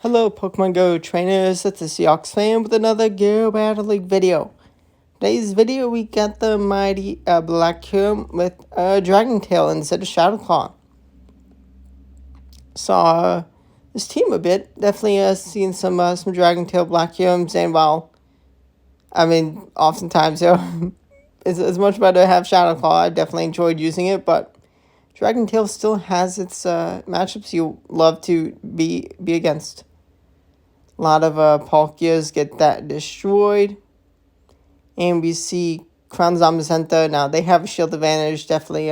Hello Pokemon Go trainers, it's the Seahawks fan with another Go Battle League video. Today's video we got the mighty Black Kyurem with Dragon Tail instead of Shadow Claw. Saw this team a bit, definitely seen some Dragon Tail Black Kyurems, and oftentimes it's much better to have Shadow Claw. I've definitely enjoyed using it, but Dragon Tail still has its matchups you love to be against. A lot of Palkias get that destroyed. And we see Crown Zamazenta. Now, they have a shield advantage. Definitely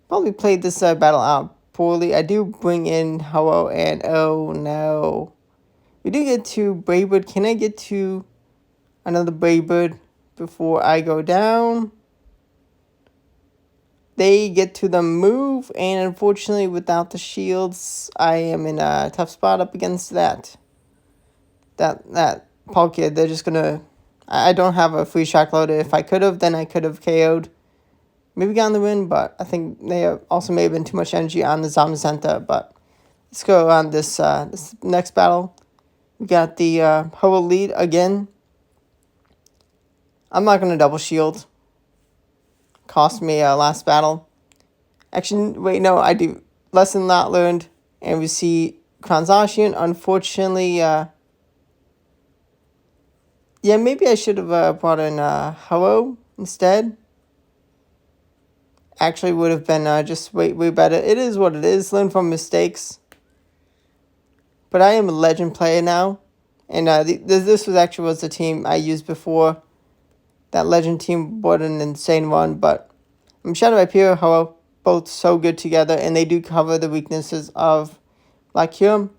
probably played this battle out poorly. I do bring in Ho-Oh, and oh no. We do get to Braybird. Can I get to another Braybird before I go down? They get to the move. And unfortunately, without the shields, I am in a tough spot up against that Palkia. They're just gonna. I don't have a free shock loader. If I could have, then I could have KO'd, maybe gotten the win. But I think they also may have been too much energy on the Zamazenta. But let's go on this next battle. We got the Ho-Oh lead again. I'm not gonna double shield. Cost me last battle. Actually, wait, no, I do. Lesson not learned. And we see Crown Zacian. Unfortunately, yeah, maybe I should have brought in Ho-Oh instead. Actually, would have been just way better. It is what it is. Learn from mistakes. But I am a legend player now. And this was the team I used before. That legend team was an insane one. But Shadow Hyperior, Ho-Oh, both so good together. And they do cover the weaknesses of Black Kyurem.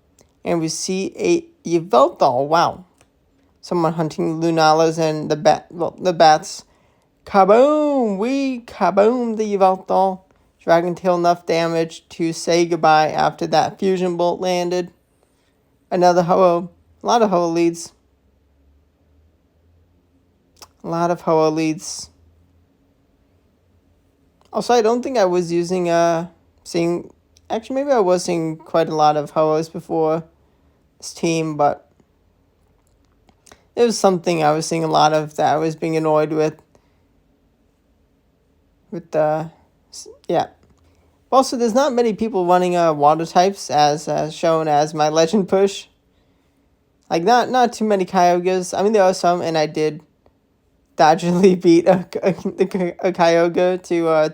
And we see a Yveltal. Wow. Someone hunting Lunalas and the bats. Kaboom! We kaboomed the Yveltal. Dragon Tail enough damage to say goodbye after that fusion bolt landed. Another Ho-Oh. A lot of Ho-Oh leads. Also, I don't think I was using actually, maybe I was seeing quite a lot of Ho-Ohs before this team, but it was something I was seeing a lot of that I was being annoyed with. Yeah. Also, there's not many people running water types as shown as my legend push. Like, not too many Kyogres. I mean, there are some, and I did dodgily beat a Kyogre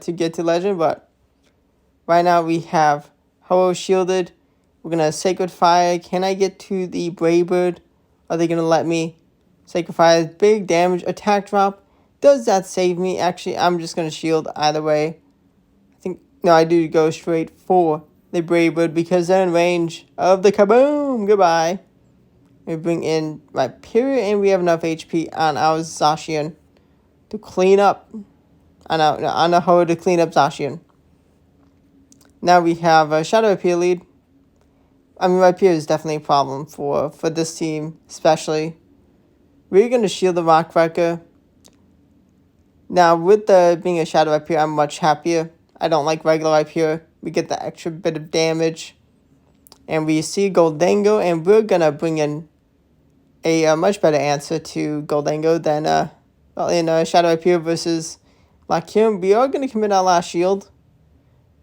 to get to legend, but right now we have Ho-Oh shielded. We're going to Sacred Fire. Can I get to the Braybird? Are they going to let me? Sacred Fire, big damage, attack drop. Does that save me? Actually, I'm just going to shield either way. I do go straight for the Braybird because they're in range of the Kaboom. Goodbye. We bring in Hyperior, and we have enough HP on our Zacian to clean up. On a Ho to clean up Zacian. Now we have a Shadow Hyperior lead. Hyperior is definitely a problem for this team, especially. We're going to shield the Rock Wrecker. Now, with being a Shadow Hyperior, I'm much happier. I don't like regular Hyperior. We get the extra bit of damage. And we see Goldango, and we're going to bring in a much better answer to Goldango than in Shadow Hyperior versus Black Kyurem. We are going to commit our last shield.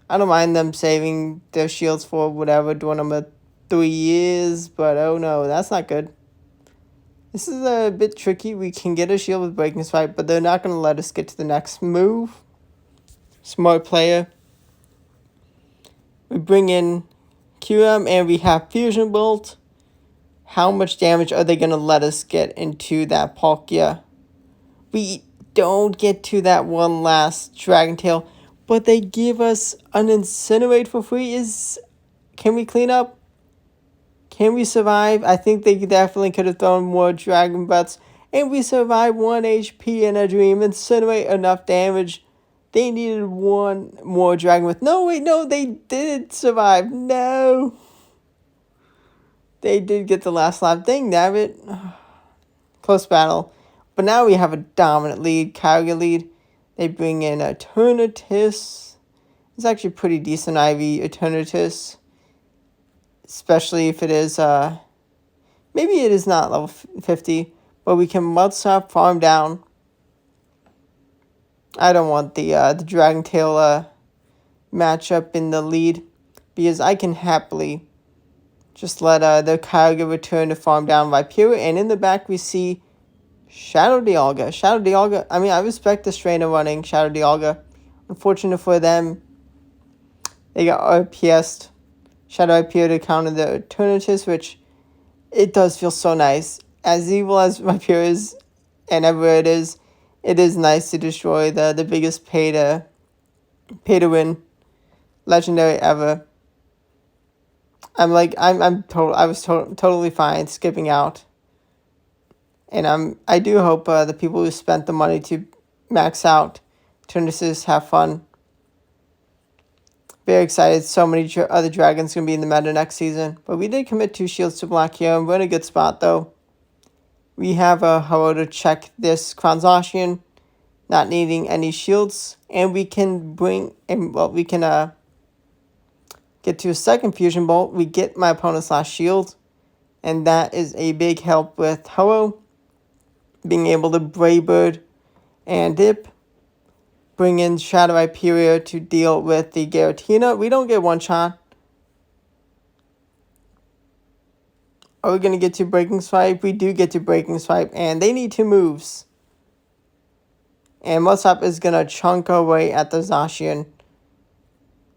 I don't mind them saving their shields for whatever, doing them 3 years, but oh no, that's not good. This is a bit tricky. We can get a shield with Breaking Strike, but they're not going to let us get to the next move. Smart player. We bring in Kyurem, and we have Fusion Bolt. How much damage are they going to let us get into that Palkia? We don't get to that one last Dragon Tail, but they give us an Incinerate for free. Can we clean up? Can we survive? I think they definitely could have thrown more Dragon Breaths. And we survived 1 HP in a dream. Incinerate enough damage. They needed one more Dragon Breath. No, wait, no, they did survive. No. They did get the last lap. Dang, damn it. Close battle. But now we have a dominant lead. Kyogre lead. They bring in Eternatus. It's actually pretty decent IV Eternatus. Especially if it is maybe it is not level 50, but we can multi-swap farm down. I don't want the Dragon Tail matchup in the lead, because I can happily just let the Kyurem return to farm down Viperia, and in the back we see Shadow Dialga. Shadow Dialga, I mean, I respect the strainer running Shadow Dialga. Unfortunate for them, they got RPS'd. Shadow Viperia to counter the Eternatus, which it does feel so nice. As evil as Viperia is, and everywhere it is nice to destroy the biggest pay to win legendary ever. I was totally fine skipping out. And I do hope the people who spent the money to max out Eternatus have fun. Very excited. So many other dragons going to be in the meta next season. But we did commit 2 shields to Black Kyurem. We're in a good spot, though. We have a Ho-Oh to check this Crown Zacian, not needing any shields. And we can get to a second Fusion Bolt. We get my opponent's last shield. And that is a big help with Ho-Oh being able to Brave Bird and dip. Bring in Shadow Viperia to deal with the Giratina. We don't get one shot. Are we going to get to Breaking Swipe? We do get to Breaking Swipe, and they need 2 moves. And Mudslap is going to chunk away at the Zacian.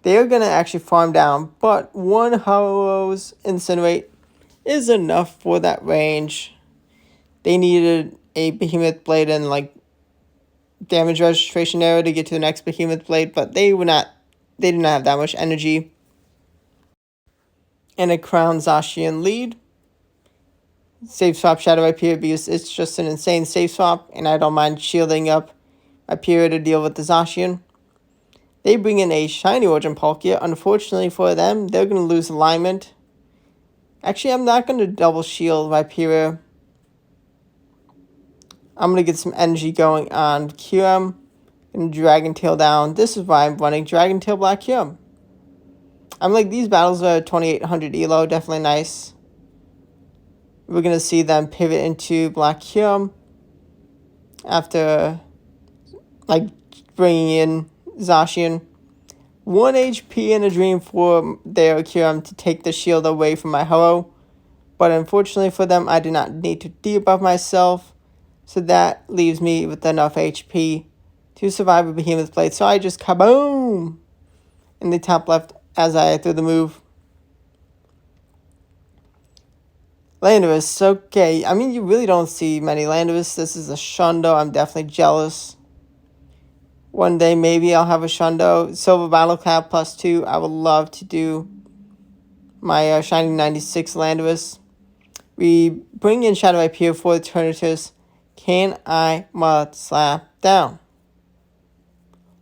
They're going to actually farm down, but 1 Ho-Oh's Incinerate is enough for that range. They needed a Behemoth Blade and damage registration arrow to get to the next Behemoth Blade, but they did not have that much energy. And a Crown Zacian lead. Safe swap Shadow Viperia because it's just an insane safe swap, and I don't mind shielding up Viperia to deal with the Zacian. They bring in a Shiny Origin Palkia. Unfortunately for them, they're going to lose alignment. Actually, I'm not going to double shield Viperia. I'm going to get some energy going on Kyurem and Dragon Tail down. This is why I'm running Dragon Tail Black Kyurem. I'm like, these battles are 2800 elo, definitely nice. We're going to see them pivot into Black Kyurem after bringing in Zacian. 1 HP in a dream for their Kyurem to take the shield away from my Ho-Oh. But unfortunately for them, I do not need to debuff myself. So that leaves me with enough HP to survive a Behemoth Blade. So I just kaboom in the top left as I threw the move. Landorus, okay. I mean, you really don't see many Landorus. This is a Shundo. I'm definitely jealous. One day, maybe I'll have a Shundo. Silver Battle Clap +2. I would love to do my Shining 96 Landorus. We bring in Shadow Viperia for Eternatus. Can I Mud Slap down?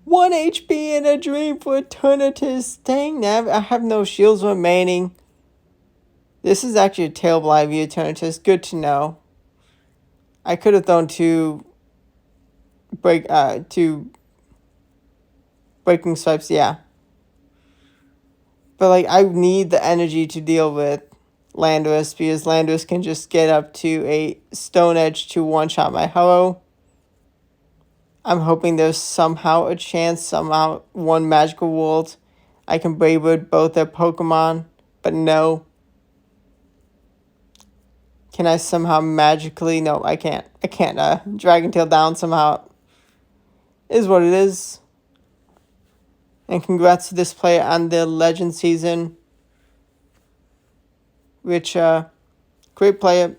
1 HP in a dream for Eternatus. Dang, I have no shields remaining. This is actually a Tail Black Kyurem. Good to know. I could have thrown 2 Breaking Swipes, yeah. But I need the energy to deal with Landorus, because Landorus can just get up to a Stone Edge to one-shot my Ho-Oh. I'm hoping there's somehow a chance, somehow 1 Magical World I can Brave Bird both their Pokemon, but no. Can I somehow magically? No, I can't. Dragon Tail down somehow. Is what it is. And congrats to this player on the Legend season. Which, great player.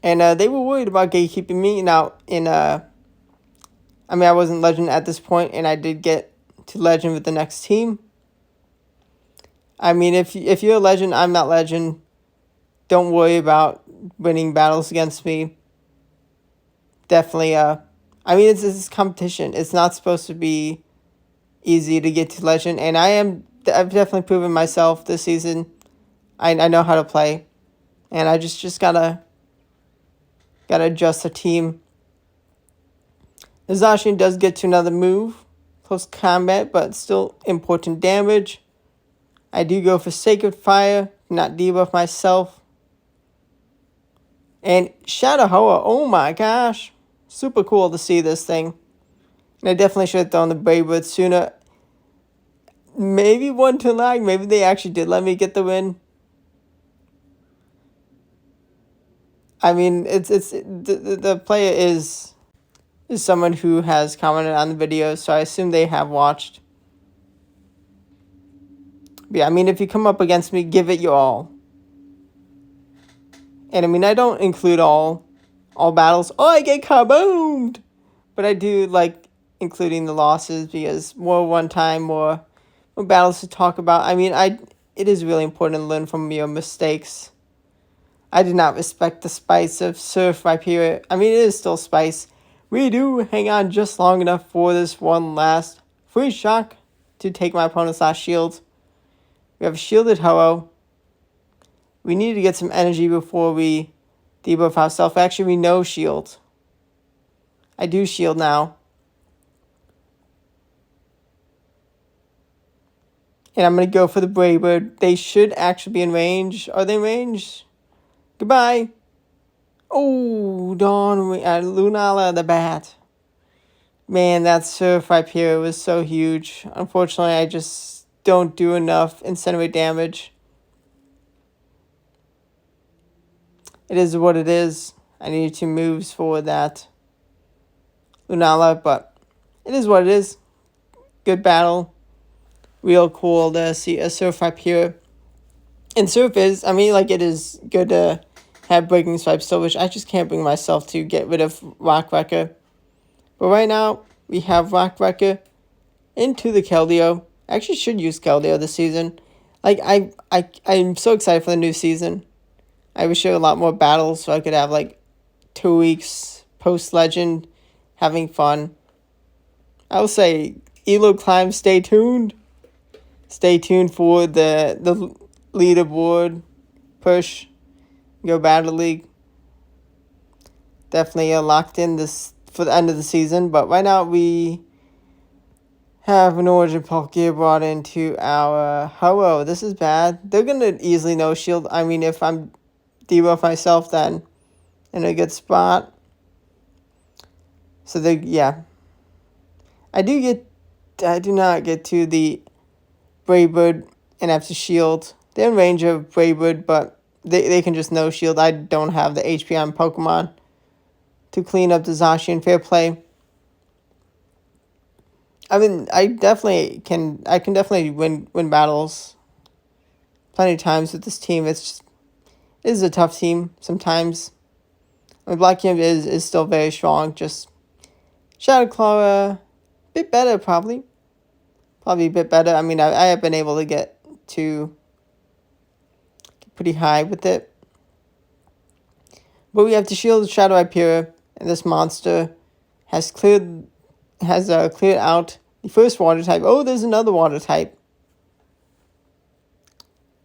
And they were worried about gatekeeping me. Now, I wasn't Legend at this point, and I did get to Legend with the next team. I mean, if you're a Legend, I'm not Legend. Don't worry about winning battles against me. Definitely, it's competition. It's not supposed to be easy to get to Legend, and I've definitely proven myself this season. I know how to play, and I just gotta adjust the team. The Zacian does get to another move, close combat, but still important damage. I do go for Sacred Fire not debuff myself. And Shadow Hoa, oh my gosh. Super cool to see this thing. And I definitely should have thrown the Brave Bird sooner. Maybe one to lag. Maybe they actually did let me get the win. I mean, the player is someone who has commented on the video, so I assume they have watched. But yeah, I mean, if you come up against me, give it your all. And I mean, I don't include all battles. Oh, I get kaboomed! But I do like including the losses because more one time, more battles to talk about. I mean, it is really important to learn from your mistakes. I did not respect the spice of Surf Rhyperior. I mean, it is still spice. We do hang on just long enough for this one last free shock to take my opponent's last shield. We have shielded Ho-Oh. We need to get some energy before we debuff ourselves. Actually, we no shield. I do shield now. And I'm going to go for the Brave Bird. They should actually be in range. Are they in range? Goodbye. Oh, darn. Lunala the bat. Man, that Surf Rhyperior was so huge. Unfortunately, I just don't do enough incinerate damage. It is what it is. I need 2 moves for that Lunala, but it is what it is. Good battle. Real cool to see a Surf Rhyperior. And Surf is, I mean, like, it is good to have Breaking Swipe still, which I just can't bring myself to get rid of Rock Wrecker. But right now, we have Rock Wrecker into the Keldeo. I actually should use Keldeo this season. Like, I'm so excited for the new season. I wish there were a lot more battles so I could have, like, 2 weeks post-Legend having fun. I will say, Elo Climb, stay tuned. Stay tuned for the leaderboard push. Go Battle League. Definitely locked in this for the end of the season. But right now we have an Origin Poké brought into our Ho-Oh. This is bad. They're going to easily no shield. I mean, if I'm debuff myself, then in a good spot. So yeah. I do not get to the Brave Bird and have to shield. They're in range of Brave Bird, but they can just no shield. I don't have the HP on Pokemon to clean up the Zacian. Fair play. I mean, I can definitely win battles plenty of times with this team. It is a tough team sometimes. I mean, Black Kyurem is still very strong. Just Shadow Claw, a bit better probably. Probably a bit better. I mean, I have been able to get pretty high with it. But we have to shield Shadow Rhyperior, and this monster has cleared out the first water type. Oh, there's another water type.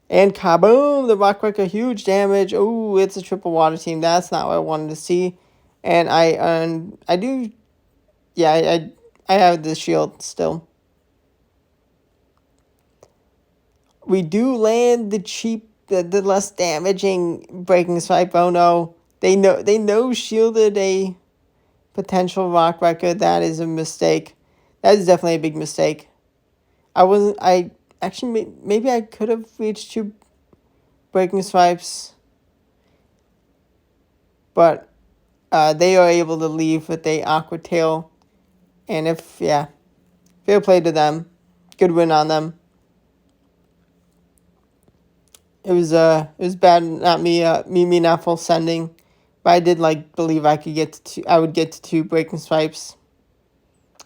And kaboom! The Rock Wrecker, huge damage. Oh, it's a triple water team. That's not what I wanted to see. And I do, yeah, I have the shield still. We do land the cheap, the less damaging Breaking Swipe. Oh no, they no shielded a potential Rock Wrecker. That is a mistake. That is definitely a big mistake. Actually, maybe I could have reached 2 Breaking Swipes, but they are able to leave with a Aqua Tail, and fair play to them, good win on them. It was bad, not me not full sending, but I did believe I would get to 2 Breaking Swipes.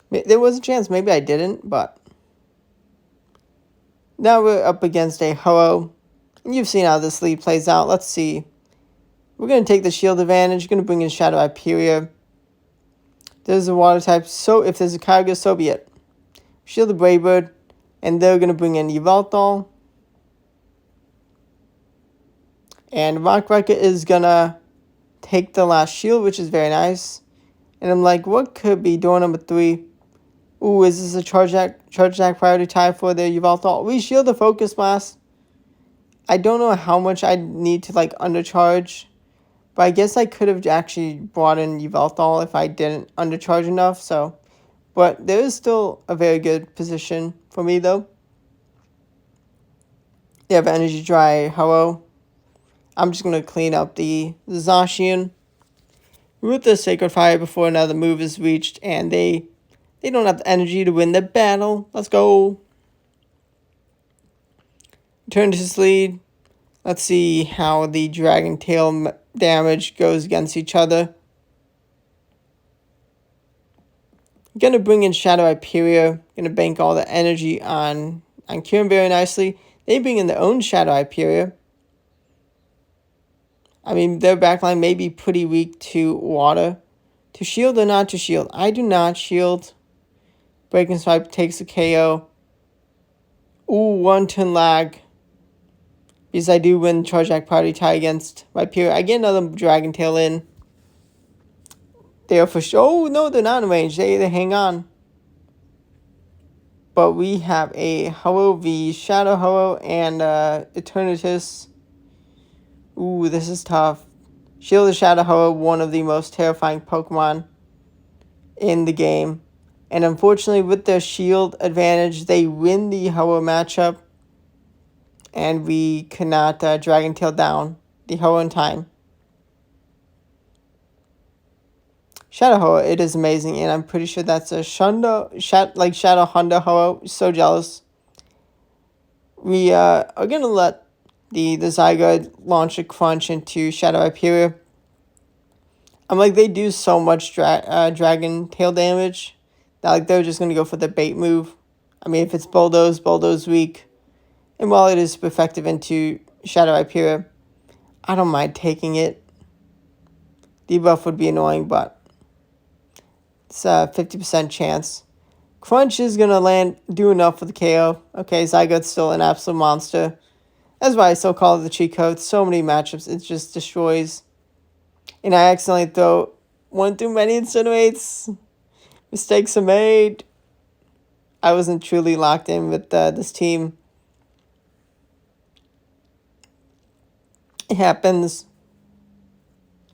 There was a chance, maybe I didn't, but now we're up against a Ho-Oh. And you've seen how this lead plays out. Let's see. We're going to take the shield advantage. Going to bring in Shadow Rhyperior. There's a water type, so if there's a Kyurem, so be it. Shield the Brave Bird, and they're going to bring in Yveltal. And Rock Wrecker is going to take the last shield, which is very nice. And I'm like, what could be door number 3? Ooh, is this a Charge Attack priority tie for the Yveltal? We shield the Focus Blast. I don't know how much I need to like undercharge, but I guess I could have actually brought in Yveltal if I didn't undercharge enough. So, but there is still a very good position for me though. You have Energy Dry Hello. I'm just gonna clean up the Zacian. Root the Sacred Fire before another move is reached, and they don't have the energy to win the battle. Let's go. Turn to his lead. Let's see how the Dragon Tail damage goes against each other. I'm gonna bring in Shadow Hyperior. Gonna bank all the energy on Kyurem very nicely. They bring in their own Shadow Hyperior. I mean, their backline may be pretty weak to water. To shield or not to shield? I do not shield. Breaking Swipe takes a KO. Ooh, 1 turn lag. Because I do win Charge Act Party tie against Hyperior. I get another Dragon Tail in. They are for sure. Oh, no, they're not in range. They hang on. But we have a Hello V, Shadow Hello, and Eternatus. Ooh, this is tough. Shield of Shadow Hello, one of the most terrifying Pokemon in the game. And unfortunately, with their shield advantage, they win the Hello matchup. And we cannot Dragon Tail down the Hello in time. Shadow Hello, it is amazing. And I'm pretty sure that's a Shadow Honda Hello. So jealous. We are going to let the Zygarde launch a crunch into Shadow Hyperior. I'm like, they do so much Dragon Tail damage that like they're just going to go for the bait move. I mean, if it's Bulldoze weak. And while it is effective into Shadow Hyperior, I don't mind taking it. Debuff would be annoying, but it's a 50% chance. Crunch is going to do enough for the KO. Okay, Zygarde's still an absolute monster. That's why I still call it the cheat code. So many matchups, it just destroys. And I accidentally went through many Incinerates. Mistakes are made. I wasn't truly locked in with this team. It happens.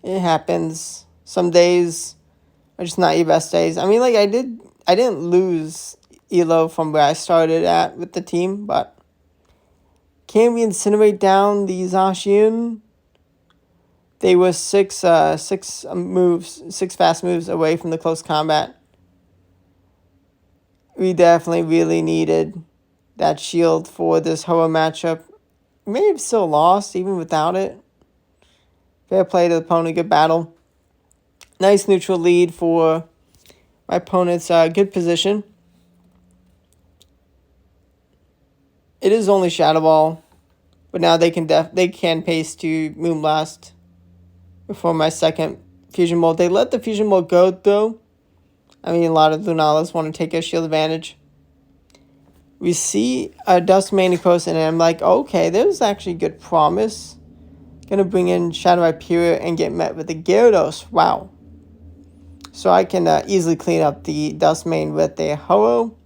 It happens. Some days are just not your best days. I mean, like, I didn't lose Elo from where I started at with the team, but can we incinerate down the Zacian? They were six fast moves away from the close combat. We definitely really needed that shield for this Hoa matchup. We may have still lost even without it. Fair play to the opponent, good battle. Nice neutral lead for my opponent's good position. It is only Shadow Ball, but now they can pace to Moonblast before my second Fusion Mold. They let the Fusion Mold go though. I mean, a lot of Lunalas want to take a shield advantage. We see a Dusk Manicos, and I'm like, okay, there's actually good promise. Gonna bring in Shadow Hyperior and get met with the Gyarados. Wow. So I can easily clean up the Dust Main with a Ho-Oh.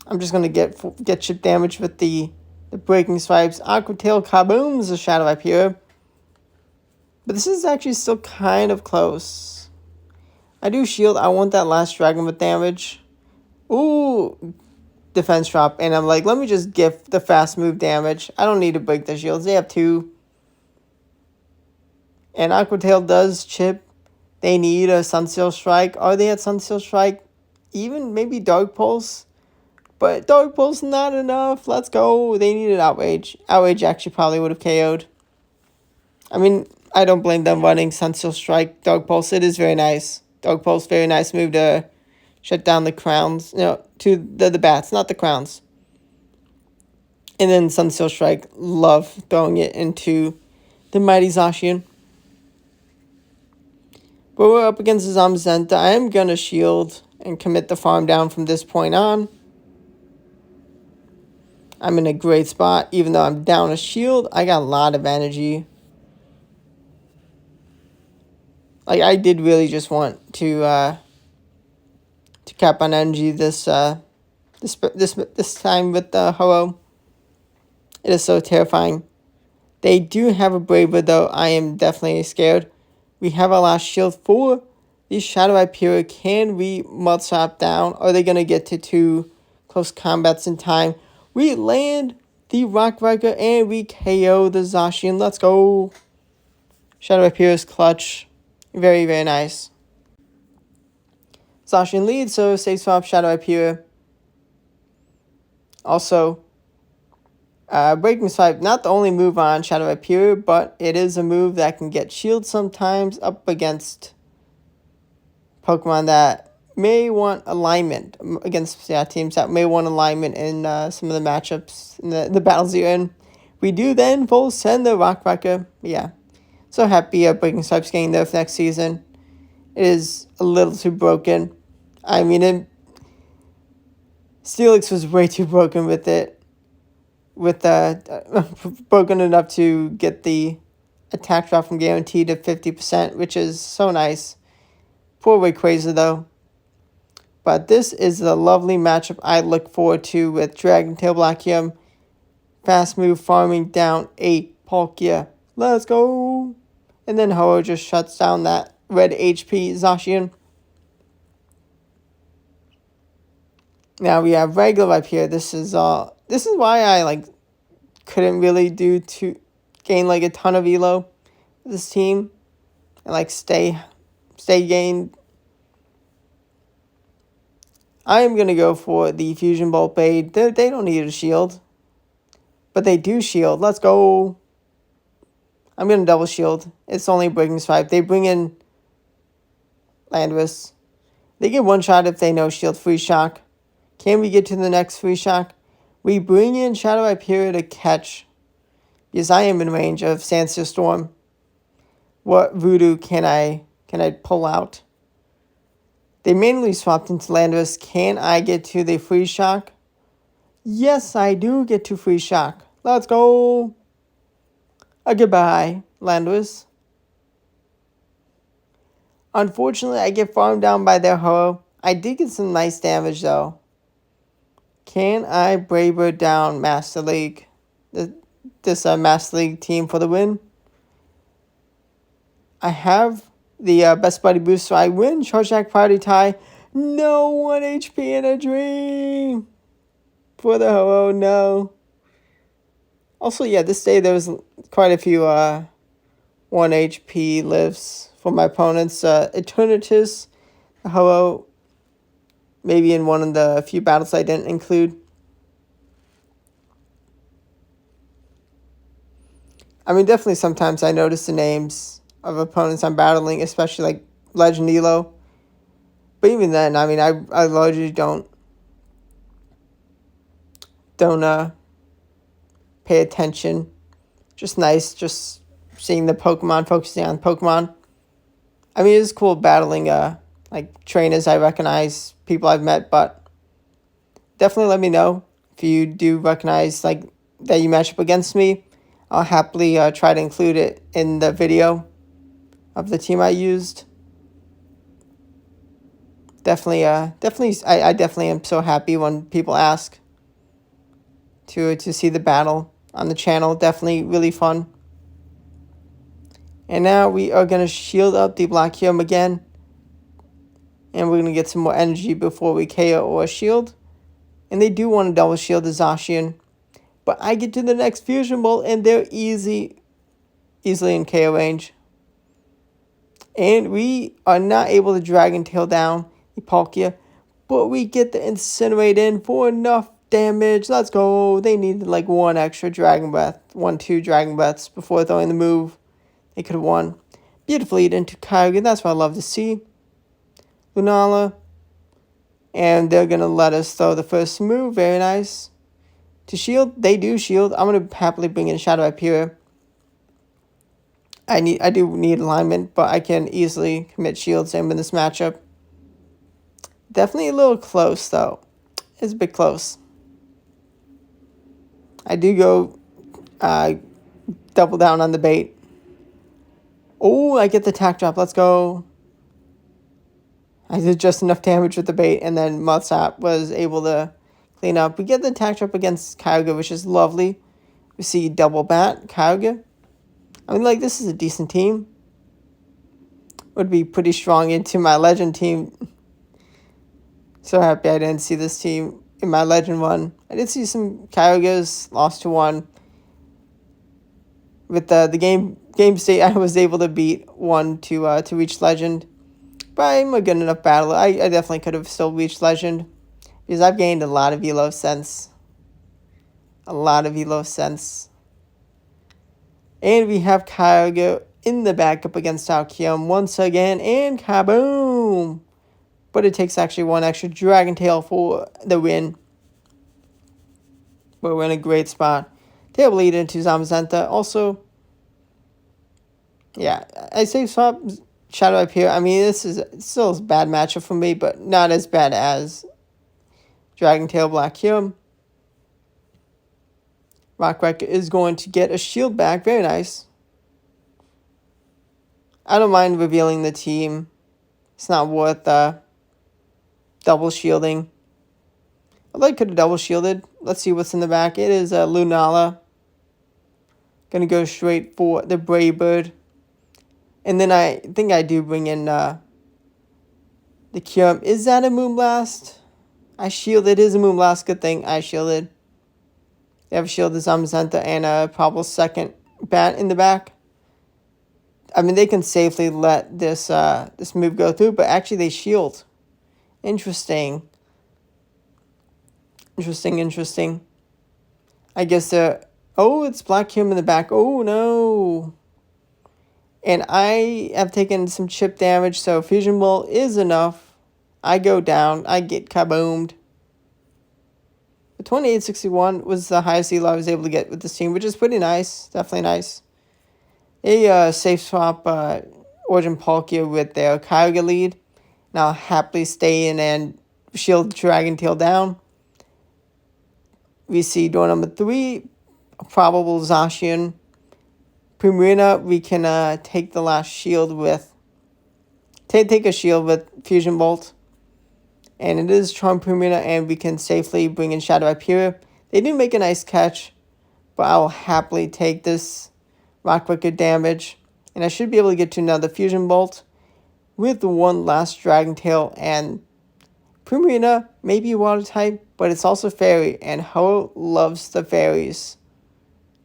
I'm just gonna get chip damage with the Breaking Swipes. Aqua Tail Kabooms the Shadow Hyperior. But this is actually still kind of close. I do shield. I want that last Dragon with damage. Ooh, defense drop. And I'm like, let me just gift the fast move damage. I don't need to break the shields. They have 2. And Aqua Tail does chip. They need a Sunsteel Strike. Are they at Sunsteel Strike? Even maybe Dark Pulse. But Dark Pulse not enough. Let's go. They needed Outrage. Outrage actually probably would have KO'd. I mean, I don't blame them running Sunsteel Strike, Dark Pulse. It is very nice. Dark Pulse, very nice move to shut down the crowns. No, to the bats, not the crowns. And then Sunsteel Strike, love throwing it into the mighty Zacian. But we're up against Zamazenta. I am going to shield and commit the farm down from this point on. I'm in a great spot. Even though I'm down a shield, I got a lot of energy. Like, I did really just want to cap on energy this time with the Ho-Oh. It is so terrifying. They do have a Braver, though. I am definitely scared. We have our last shield for the Shadow Hyperion. Can we mud slap down? Are they going to get to 2 close combats in time? We land the Rock Riker and we KO the Zacian. Let's go. Shadow Hyperion's clutch. Very, very nice. Zacian leads, so save swap Shadow Hyperion. Also, Breaking Swipe, not the only move on Shadow Hyperion, but it is a move that can get shield sometimes up against Pokemon that may want alignment, against teams that may want alignment in some of the matchups, in the battles you're in. We do then full send the Rock Wrecker. Yeah, so happy Breaking Swipe's getting there for next season. It is a little too broken. I mean, Steelix was way too broken with it. With broken enough to get the attack drop from guaranteed to 50%, which is so nice. Poor Rayquaza though. But this is the lovely matchup I look forward to with Dragon Tail Black Kyurem. Fast move farming down 8 Palkia. Let's go! And then Ho-Oh just shuts down that red HP Zacian. Now we have regular up here. This is why I couldn't really gain a ton of elo with this team and stay gained. I am gonna go for the Fusion Bolt Blade. They don't need a shield, but they do shield. Let's go. I'm gonna double shield. It's only Breaking Swipe. They bring in Landorus. They get one shot if they no shield free shock. Can we get to the next free shock? We bring in Shadow Hyperion to catch, because I am in range of Sandsteel Storm. What voodoo can I pull out? They manually swapped into Landorus. Can I get to the free shock? Yes, I do get to free shock. Let's go. Goodbye, Landorus. Unfortunately, I get farmed down by their Ho-Oh. I did get some nice damage, though. Can I Braver down Master League? This Master League team for the win? I have the Best Buddy boost, so I win. Charge Attack Priority Tie. No 1 HP in a dream. For the Ho-Oh, no. Also, yeah, this day there was quite a few 1 HP lives for my opponents. Eternatus, the Ho-Oh, maybe in one of the few battles I didn't include. I mean, definitely sometimes I notice the names of opponents I'm battling, especially Legend Elo. But even then, I mean, I largely don't pay attention. Just nice, just seeing the Pokemon, focusing on Pokemon. I mean, it's cool battling trainers I recognize, people I've met, but definitely let me know if you do recognize that you match up against me. I'll happily try to include it in the video of the team I used. Definitely, I definitely am so happy when people ask to see the battle on the channel. Definitely really fun. And now we are going to shield up the Black Kyurem again. And we're going to get some more energy before we KO or shield. And they do want to double shield the Zacian. But I get to the next Fusion Bolt and they're easily in KO range. And we are not able to Dragon Tail down the Palkia. But we get the Incinerate in for enough damage. Let's go. They needed one extra Dragon Breath. 2 Dragon Breaths before throwing the move. They could have won. Beautiful lead into Kyurem. That's what I love to see. Lunala. And they're going to let us throw the first move. Very nice. To shield, they do shield. I'm going to happily bring in Shadow Hyperion. I do need alignment, but I can easily commit shield same in this matchup. Definitely a little close, though. It's a bit close. I do go double down on the bait. Oh, I get the attack drop. Let's go. I did just enough damage with the bait, and then Mudsap was able to clean up. We get the attack drop against Kyogre, which is lovely. We see double bat, Kyurem. I mean, like, this is a decent team. Would be pretty strong into my legend team. So happy I didn't see this team in my legend one. I did see some Kyurems, lost to one. With the game state, I was able to beat one to reach legend. But I'm a good enough battler. I definitely could have still reached legend. Because I've gained a lot of elo sense. A lot of elo sense. And we have Kyurem in the backup against Tail Kyurem once again. And kaboom! But it takes actually one extra Dragon Tail for the win. But we're in a great spot. Tail lead into Zamazenta. Also, yeah, I say swap Shadow up here. I mean, this is still a bad matchup for me, but not as bad as Tail Black Kyurem. Rockrucker is going to get a shield back. Very nice. I don't mind revealing the team. It's not worth double shielding. I could have double shielded. Let's see what's in the back. It is Lunala. Gonna go straight for the Brave Bird. And then I think I do bring in the Kyurem. Is that a Moonblast? I shielded. It is a Moonblast. Good thing I shielded. They have a shield, the Zamazenta, and a probable second bat in the back. I mean, they can safely let this this move go through, but actually they shield. Interesting. Interesting. I guess oh, it's Black Kyurem in the back. Oh, no. And I have taken some chip damage, so Fusion Bolt is enough. I go down. I get kaboomed. The 2861 was the highest elo I was able to get with this team, which is pretty nice. Definitely nice. A safe swap Origin Palkia with their Kyurem lead. And I'll happily stay in and shield Dragon Tail down. We see door number 3, a probable Zacian. Primarina, we can take the last shield with... Take a shield with Fusion Bolt. And it is Charm Primarina, and we can safely bring in Shadow Hyperior. They do make a nice catch, but I will happily take this Rockrucker damage. And I should be able to get to another Fusion Bolt with one last Dragon Tail. And Primarina may be water type, but it's also fairy, and Ho loves the fairies.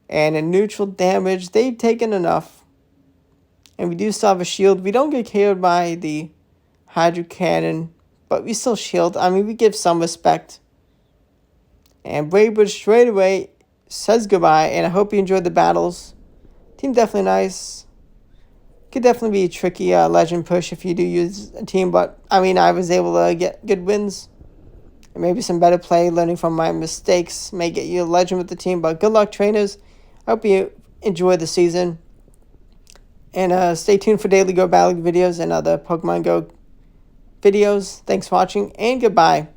And in neutral damage, they've taken enough. And we do still have a shield. We don't get KO'd by the Hydro Cannon, but we still shield. I mean, we give some respect. And Braybird straight away says goodbye, and I hope you enjoyed the battles. Team definitely nice. Could definitely be a tricky legend push if you do use a team, but I mean, I was able to get good wins. And maybe some better play, learning from my mistakes may get you a legend with the team, but good luck, trainers. I hope you enjoy the season. And stay tuned for daily Go Battle videos and other Pokemon Go videos. Thanks for watching, and goodbye.